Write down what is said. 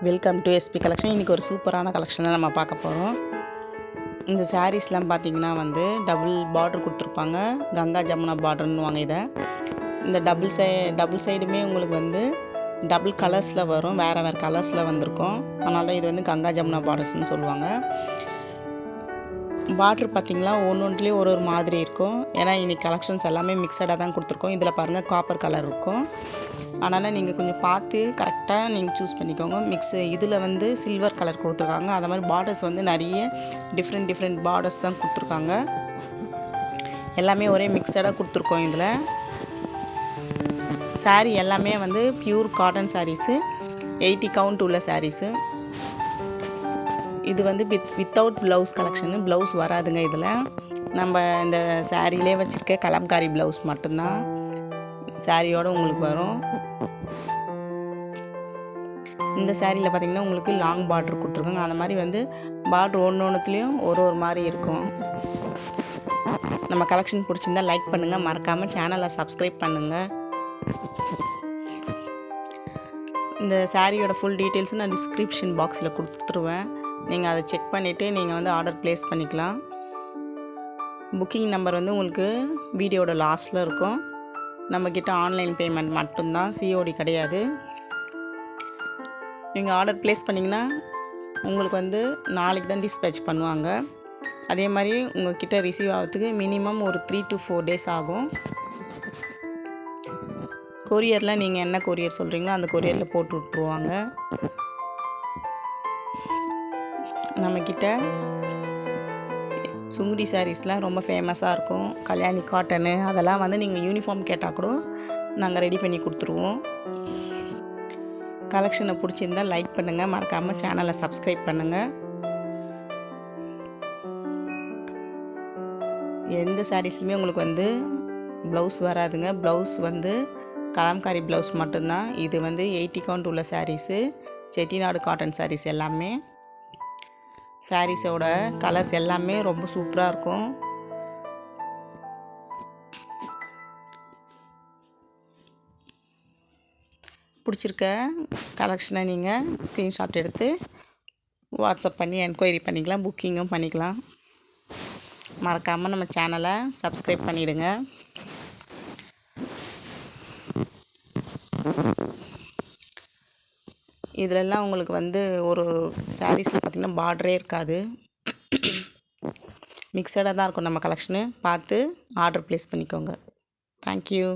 Welcome to SP collection. இன்றைக்கி ஒரு சூப்பரான கலெக்ஷன் தான் நம்ம பார்க்க போகிறோம். இந்த சாரீஸ்லாம் பார்த்திங்கன்னா டபுள் பார்டர் கொடுத்துருப்பாங்க. கங்கா ஜமுனா பார்டர்னுவாங்க இதை. இந்த டபுள் சைடுமே உங்களுக்கு டபுள் கலர்ஸில் வரும். வேறு கலர்ஸில் வந்திருக்கும். அதனால தான் இது கங்கா ஜமுனா பார்டர்ஸ்னு சொல்லுவாங்க. பார்ட்ரு பார்த்திங்களா ஒன்றுலேயும் ஒரு மாதிரி இருக்கும். ஏன்னா இன்றைக்கி கலெக்ஷன்ஸ் எல்லாமே மிக்சடாக தான் கொடுத்துருக்கோம். இதில் பாருங்கள் காப்பர் கலர் இருக்கும். அதனால் நீங்கள் கொஞ்சம் பார்த்து கரெக்டாக நீங்கள் சூஸ் பண்ணிக்கோங்க. இதில் சில்வர் கலர் கொடுத்துருக்காங்க. அது மாதிரி பார்டர்ஸ் நிறைய டிஃப்ரெண்ட் பார்டர்ஸ் தான் கொடுத்துருக்காங்க. எல்லாமே ஒரே மிக்சடாக கொடுத்துருக்கோம். இதில் சாரீ எல்லாமே பியூர் காட்டன் சாரீஸு, 80 கவுண்ட் உள்ள சாரீஸு. இது வித்தவுட் ப்ளவுஸ் கலெக்ஷனு. ப்ளவுஸ் வராதுங்க. இதில் நம்ம இந்த சாரியிலே வச்சுருக்க கலம்காரி ப்ளவுஸ் மட்டும்தான் சாரியோடு உங்களுக்கு வரும். இந்த சாரியில் பார்த்திங்கன்னா உங்களுக்கு லாங் பார்டர் கொடுத்துருக்காங்க. அந்த மாதிரி பார்டர் ஒன்றுத்துலேயும் ஒரு மாதிரி இருக்கும். நம்ம கலெக்ஷன் பிடிச்சிருந்தால் லைக் பண்ணுங்கள். மறக்காமல் சேனலை சப்ஸ்கிரைப் பண்ணுங்கள். இந்த சாரியோட ஃபுல் டீட்டெயில்ஸும் நான் டிஸ்கிரிப்ஷன் பாக்ஸில் கொடுத்துருவேன். நீங்கள் அதை செக் பண்ணிவிட்டு நீங்கள் ஆர்டர் ப்ளேஸ் பண்ணிக்கலாம். புக்கிங் நம்பர் உங்களுக்கு வீடியோட லாஸ்ட்டில் இருக்கும். நம்மக்கிட்ட ஆன்லைன் பேமெண்ட் மட்டும்தான், சிஓடி கிடையாது. நீங்கள் ஆர்டர் ப்ளேஸ் பண்ணிங்கன்னா உங்களுக்கு நாளைக்கு தான் டிஸ்பேச் பண்ணுவாங்க. அதே மாதிரி உங்கள்கிட்ட ரிசீவ் ஆகிறதுக்கு மினிமம் ஒரு 3 to 4 days ஆகும். கொரியரில் நீங்கள் என்ன கொரியர் சொல்கிறீங்களோ அந்த கொரியரில் போட்டு விட்ருவாங்க. நம்மக்கிட்ட சுங்குடி சாரீஸ்லாம் ரொம்ப ஃபேமஸாக இருக்கும். கல்யாணி காட்டனு அதெல்லாம் நீங்கள் யூனிஃபார்ம் கேட்டால் கூட நாங்கள் ரெடி பண்ணி கொடுத்துருவோம். கலெக்ஷனை பிடிச்சிருந்தால் லைக் பண்ணுங்கள். மறக்காமல் சேனலை சப்ஸ்கிரைப் பண்ணுங்கள். எந்த சாரீஸுமே உங்களுக்கு ப்ளவுஸ் வராதுங்க. ப்ளவுஸ் கலம்காரி ப்ளவுஸ் மட்டும்தான். இது 80 கவுண்ட் உள்ள சாரீஸு, செட்டிநாடு காட்டன் சாரீஸ். எல்லாமே சாரீஸோட கலர்ஸ் எல்லாமே ரொம்ப சூப்பராக இருக்கும். பிடிச்சிருக்க கலெக்ஷனை நீங்கள் ஸ்க்ரீன்ஷாட் எடுத்து வாட்ஸ்அப் பண்ணி என்கொயரி பண்ணிக்கலாம், புக்கிங்கும் பண்ணிக்கலாம். மறக்காமல் நம்ம சேனலை சப்ஸ்கிரைப் பண்ணிவிடுங்க. இதிலெல்லாம் உங்களுக்கு ஒரு சாரீஸில் பார்த்திங்கன்னா பார்டரே இருக்காது. மிக்சடாக தான் இருக்கும் நம்ம கலெக்ஷனு. பார்த்து ஆர்டர் ப்ளேஸ் பண்ணிக்கோங்க. தேங்க்யூ.